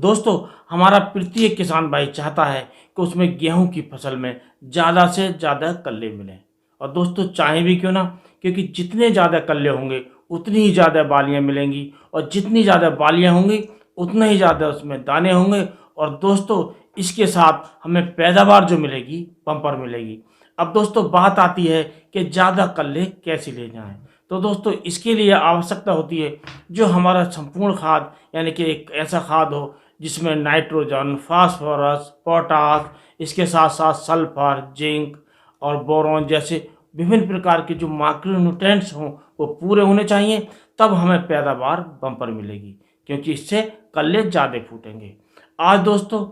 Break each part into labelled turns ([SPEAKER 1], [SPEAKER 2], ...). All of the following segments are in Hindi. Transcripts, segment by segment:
[SPEAKER 1] दोस्तों, हमारा प्रत्येक किसान भाई चाहता है कि उसमें गेहूं की फसल में ज़्यादा से ज़्यादा कल्ले मिलें। और दोस्तों, चाहे भी क्यों ना, क्योंकि जितने ज़्यादा कल्ले होंगे उतनी ही ज़्यादा बालियां मिलेंगी, और जितनी ज़्यादा बालियां होंगी उतना ही ज़्यादा उसमें दाने होंगे। और दोस्तों, इसके साथ हमें पैदावार जो मिलेगी बम्पर मिलेगी। अब दोस्तों, बात आती है कि ज़्यादा कल्ले कैसे ले जाएं। तो दोस्तों, इसके लिए आवश्यकता होती है जो हमारा संपूर्ण खाद, यानी कि एक ऐसा खाद हो जिसमें नाइट्रोजन, फास्फोरस, पोटास, इसके साथ साथ सल्फर, जिंक और बोरॉन जैसे विभिन्न प्रकार के जो माइक्रोन्यूट्रिएंट्स हों वो पूरे होने चाहिए। तब हमें पैदावार बम्पर मिलेगी, क्योंकि इससे कल्ले ज़्यादा फूटेंगे। आज दोस्तों,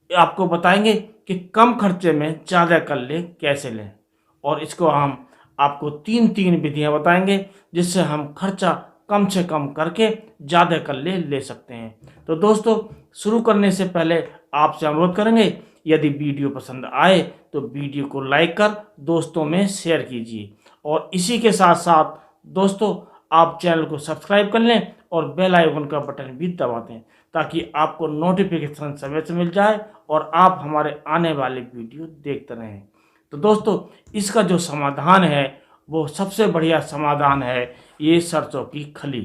[SPEAKER 1] आपको बताएंगे कि कम खर्चे में ज़्यादा कल्ले कैसे लें, और इसको हम आपको तीन तीन विधियां बताएंगे जिससे हम खर्चा कम से कम करके ज़्यादा कल्ले ले सकते हैं। तो दोस्तों, शुरू करने से पहले आपसे अनुरोध करेंगे, यदि वीडियो पसंद आए तो वीडियो को लाइक कर दोस्तों में शेयर कीजिए, और इसी के साथ साथ दोस्तों, आप चैनल को सब्सक्राइब कर लें और बेल आइकन का बटन भी दबा दें, ताकि आपको नोटिफिकेशन समय से मिल जाए और आप हमारे आने वाले वीडियो देखते रहें। तो दोस्तों, इसका जो समाधान है वो सबसे बढ़िया समाधान है ये सरसों की खली।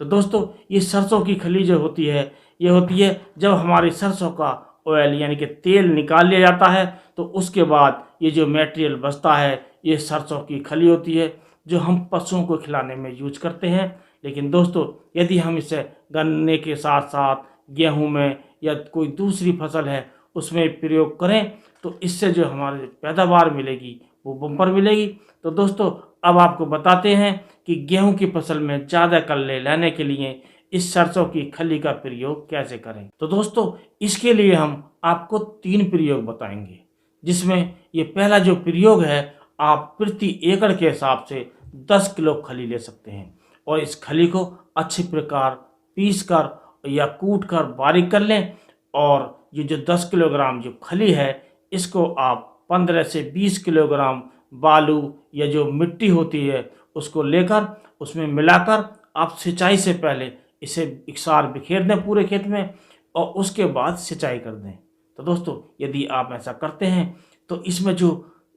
[SPEAKER 1] तो दोस्तों, ये सरसों की खली जो होती है, ये होती है जब हमारी सरसों का ऑयल यानी कि तेल निकाल लिया जाता है, तो उसके बाद ये जो मटेरियल बचता है ये सरसों की खली होती है, जो हम पशुओं को खिलाने में यूज करते हैं। लेकिन दोस्तों, यदि हम इसे गन्ने के साथ साथ गेहूं में या कोई दूसरी फसल है उसमें प्रयोग करें तो इससे जो हमारी पैदावार मिलेगी वो बम्पर मिलेगी। तो दोस्तों, अब आपको बताते हैं कि गेहूं की फसल में ज़्यादा कल्ले लाने के लिए इस सरसों की खली का प्रयोग कैसे करें। तो दोस्तों, इसके लिए हम आपको तीन प्रयोग बताएंगे, जिसमें ये पहला जो प्रयोग है, आप प्रति एकड़ के हिसाब से 10 किलो खली ले सकते हैं, और इस खली को अच्छी प्रकार पीस कर या कूट कर बारीक कर लें। और ये जो 10 किलोग्राम जो खली है, इसको आप 15 से 20 किलोग्राम बालू या जो मिट्टी होती है उसको लेकर उसमें मिलाकर आप सिंचाई से पहले इसे एकसार बिखेर दें पूरे खेत में, और उसके बाद सिंचाई कर दें। तो दोस्तों, यदि आप ऐसा करते हैं तो इसमें जो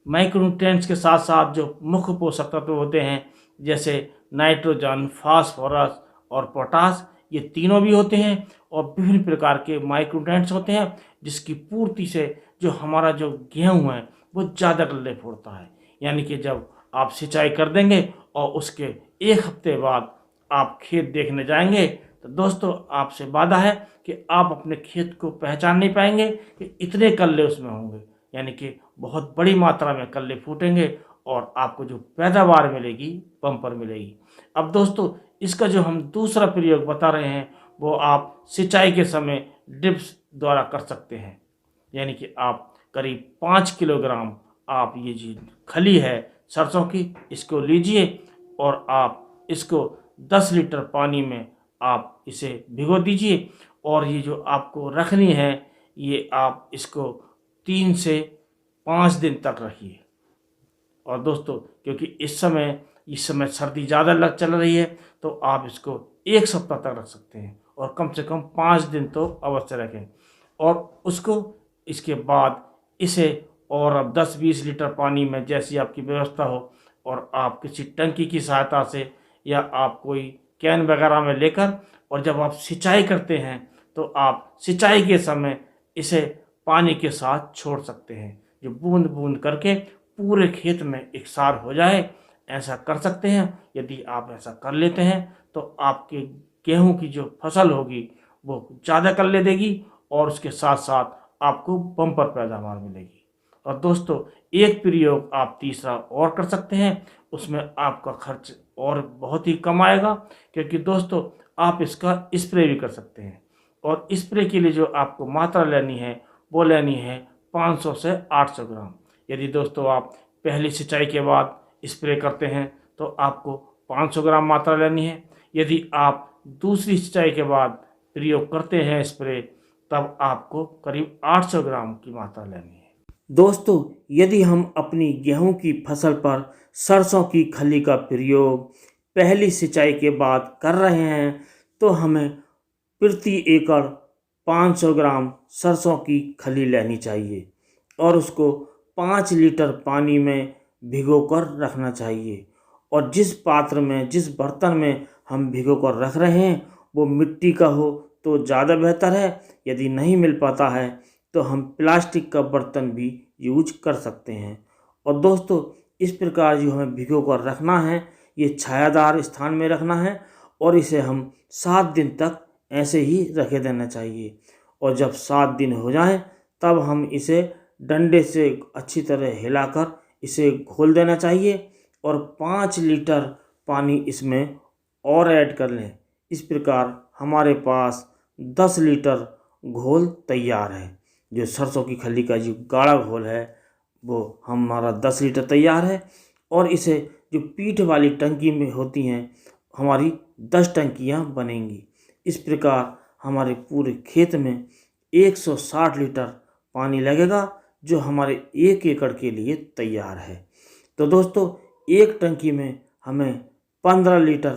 [SPEAKER 1] माइक्रोन्यूट्रिएंट्स के साथ साथ जो मुख्य पोषक तत्व होते हैं, जैसे नाइट्रोजन, फास्फोरस और पोटास, ये तीनों भी होते हैं, और विभिन्न प्रकार के माइक्रोन्यूट्रिएंट्स होते हैं जिसकी पूर्ति से जो हमारा जो गेहूँ है वो ज़्यादा कल्ले फोड़ता है। यानी कि जब आप सिंचाई कर देंगे और उसके एक हफ्ते बाद आप खेत देखने जाएंगे, तो दोस्तों, आपसे वादा है कि आप अपने खेत को पहचान नहीं पाएंगे कि इतने कल्ले उसमें होंगे। यानी कि बहुत बड़ी मात्रा में कल्ले फूटेंगे और आपको जो पैदावार मिलेगी बम्पर मिलेगी। अब दोस्तों, इसका जो हम दूसरा प्रयोग बता रहे हैं वो आप सिंचाई के समय ड्रिप्स द्वारा कर सकते हैं। यानी कि आप करीब 5 किलोग्राम आप ये जी खली है सरसों की, इसको लीजिए और आप इसको 10 लीटर पानी में आप इसे भिगो दीजिए, और ये जो आपको रखनी है ये आप इसको 3 से 5 दिन तक रखिए। और दोस्तों, क्योंकि इस समय सर्दी ज़्यादा लग चल रही है, तो आप इसको 1 सप्ताह तक रख सकते हैं, और कम से कम 5 दिन तो अवश्य रखें। और उसको इसके बाद इसे और अब 10-20 लीटर पानी में जैसी आपकी व्यवस्था हो, और आप किसी टंकी की सहायता से या आप कोई कैन वगैरह में लेकर, और जब आप सिंचाई करते हैं तो आप सिंचाई के समय इसे पानी के साथ छोड़ सकते हैं, जो बूंद बूंद करके पूरे खेत में एकसार हो जाए। ऐसा कर सकते हैं। यदि आप ऐसा कर लेते हैं तो आपके गेहूं की जो फसल होगी वो ज़्यादा कल्ले देगी, और उसके साथ साथ आपको बम्पर पैदावार मिलेगी। और दोस्तों, एक प्रयोग आप तीसरा और कर सकते हैं, उसमें आपका खर्च और बहुत ही कम आएगा, क्योंकि दोस्तों, आप इसका स्प्रे भी कर सकते हैं। और स्प्रे के लिए जो आपको मात्रा लेनी है वो लेनी है 500 से 800 ग्राम। यदि दोस्तों आप पहली सिंचाई के बाद स्प्रे करते हैं तो आपको 500 ग्राम मात्रा लेनी है। यदि आप दूसरी सिंचाई के बाद प्रयोग करते हैं स्प्रे, तब आपको करीब 800 ग्राम की मात्रा लेनी है। दोस्तों, यदि हम अपनी गेहूं की फसल पर सरसों की खली का प्रयोग पहली सिंचाई के बाद कर रहे हैं तो हमें प्रति एकड़ 500 ग्राम सरसों की खली लेनी चाहिए और उसको 5 लीटर पानी में भिगोकर रखना चाहिए। और जिस पात्र में, जिस बर्तन में हम भिगोकर रख रहे हैं वो मिट्टी का हो तो ज़्यादा बेहतर है। यदि नहीं मिल पाता है तो हम प्लास्टिक का बर्तन भी यूज कर सकते हैं। और दोस्तों, इस प्रकार जो हमें भिगो कर रखना है, ये छायादार स्थान में रखना है और इसे हम 7 दिन तक ऐसे ही रखे देना चाहिए। और जब 7 दिन हो जाएं तब हम इसे डंडे से अच्छी तरह हिलाकर इसे घोल देना चाहिए और 5 लीटर पानी इसमें और ऐड कर लें। इस प्रकार हमारे पास 10 लीटर घोल तैयार है। जो सरसों की खली का जो गाढ़ा घोल है वो हमारा 10 लीटर तैयार है। और इसे जो पीठ वाली टंकी में होती हैं हमारी 10 टंकियाँ बनेंगी। इस प्रकार हमारे पूरे खेत में 160 लीटर पानी लगेगा जो हमारे 1 एकड़ के लिए तैयार है। तो दोस्तों, एक टंकी में हमें 15 लीटर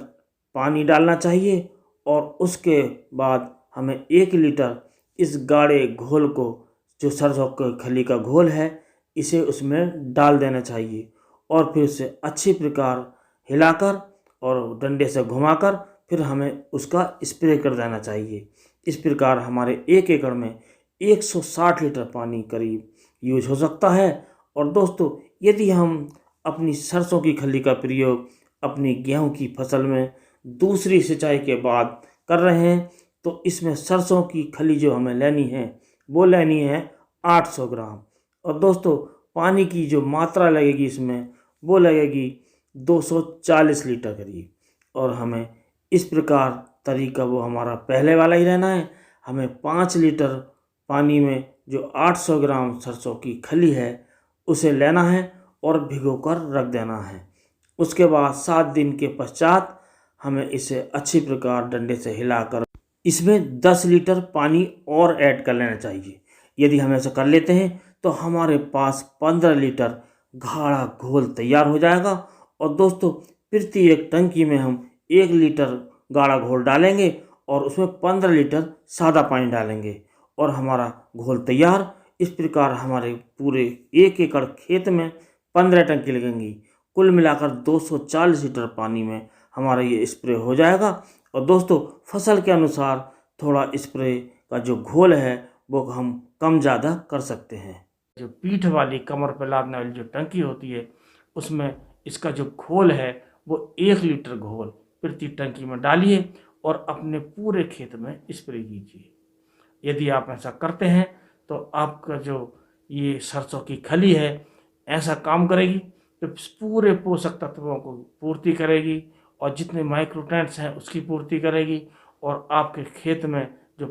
[SPEAKER 1] पानी डालना चाहिए और उसके बाद हमें 1 लीटर इस गाढ़े घोल को, जो सरसों की खली का घोल है, इसे उसमें डाल देना चाहिए और फिर उसे अच्छी प्रकार हिलाकर और डंडे से घुमाकर फिर हमें उसका स्प्रे कर देना चाहिए। इस प्रकार हमारे 1 एकड़ में 160 लीटर पानी करीब यूज हो सकता है। और दोस्तों, यदि हम अपनी सरसों की खली का प्रयोग अपनी गेहूं की फसल में दूसरी सिंचाई के बाद कर रहे हैं तो इसमें सरसों की खली जो हमें लेनी है वो लेनी है 800 ग्राम। और दोस्तों, पानी की जो मात्रा लगेगी इसमें वो लगेगी 240 लीटर करीब। और हमें इस प्रकार तरीका वो हमारा पहले वाला ही रहना है। हमें 5 लीटर पानी में जो 800 ग्राम सरसों की खली है उसे लेना है और भिगोकर रख देना है। उसके बाद 7 दिन के पश्चात हमें इसे अच्छी प्रकार डंडे से हिलाकर इसमें 10 लीटर पानी और ऐड कर लेना चाहिए। यदि हम ऐसा कर लेते हैं तो हमारे पास 15 लीटर गाढ़ा घोल तैयार हो जाएगा। और दोस्तों, प्रति एक टंकी में हम 1 लीटर गाढ़ा घोल डालेंगे और उसमें 15 लीटर सादा पानी डालेंगे और हमारा घोल तैयार। इस प्रकार हमारे पूरे 1 एकड़ खेत में 15 टंकी लगेंगी। कुल मिलाकर 240 लीटर पानी में हमारा ये स्प्रे हो जाएगा। और दोस्तों, फसल के अनुसार थोड़ा स्प्रे का जो घोल है वो हम कम ज़्यादा कर सकते हैं। जो पीठ वाली, कमर पर लादने वाली जो टंकी होती है उसमें इसका जो घोल है वो 1 लीटर घोल प्रति टंकी में डालिए और अपने पूरे खेत में स्प्रे कीजिए। यदि आप ऐसा करते हैं तो आपका जो ये सरसों की खली है ऐसा काम करेगी तो पूरे पोषक तत्वों को पूर्ति करेगी और जितने माइक्रोन्यूट्रिएंट्स हैं उसकी पूर्ति करेगी। और आपके खेत में जो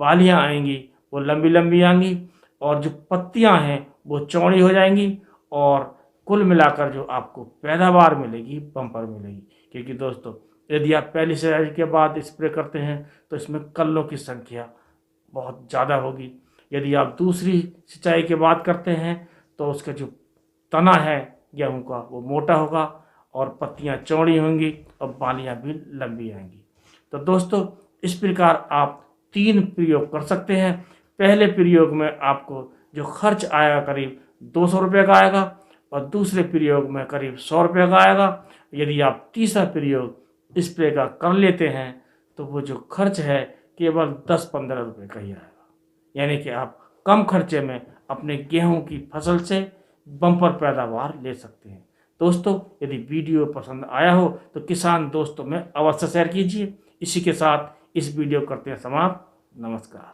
[SPEAKER 1] बालियां आएंगी वो लंबी लंबी आएंगी और जो पत्तियां हैं वो चौड़ी हो जाएंगी और कुल मिलाकर जो आपको पैदावार मिलेगी बम्पर मिलेगी। क्योंकि दोस्तों, यदि आप पहली सिंचाई के बाद स्प्रे करते हैं तो इसमें कल्लों की संख्या बहुत ज़्यादा होगी। यदि आप दूसरी सिंचाई के बाद करते हैं तो उसका जो तना है गेहूं का वो मोटा होगा और पत्तियां चौड़ी होंगी और बालियां भी लंबी आएंगी। तो दोस्तों, इस प्रकार आप 3 प्रयोग कर सकते हैं। पहले प्रयोग में आपको जो खर्च आएगा करीब 200 रुपये का आएगा और दूसरे प्रयोग में करीब 100 रुपये का आएगा। यदि आप तीसरा प्रयोग स्प्रे का कर लेते हैं तो वो जो खर्च है केवल 10-15 रुपये का ही आएगा। यानी कि आप कम खर्चे में अपने गेहूं की फसल से बम्पर पैदावार ले सकते हैं। दोस्तों, यदि वीडियो पसंद आया हो तो किसान दोस्तों में अवश्य शेयर कीजिए। इसी के साथ इस वीडियो करते हैं समाप्त। नमस्कार।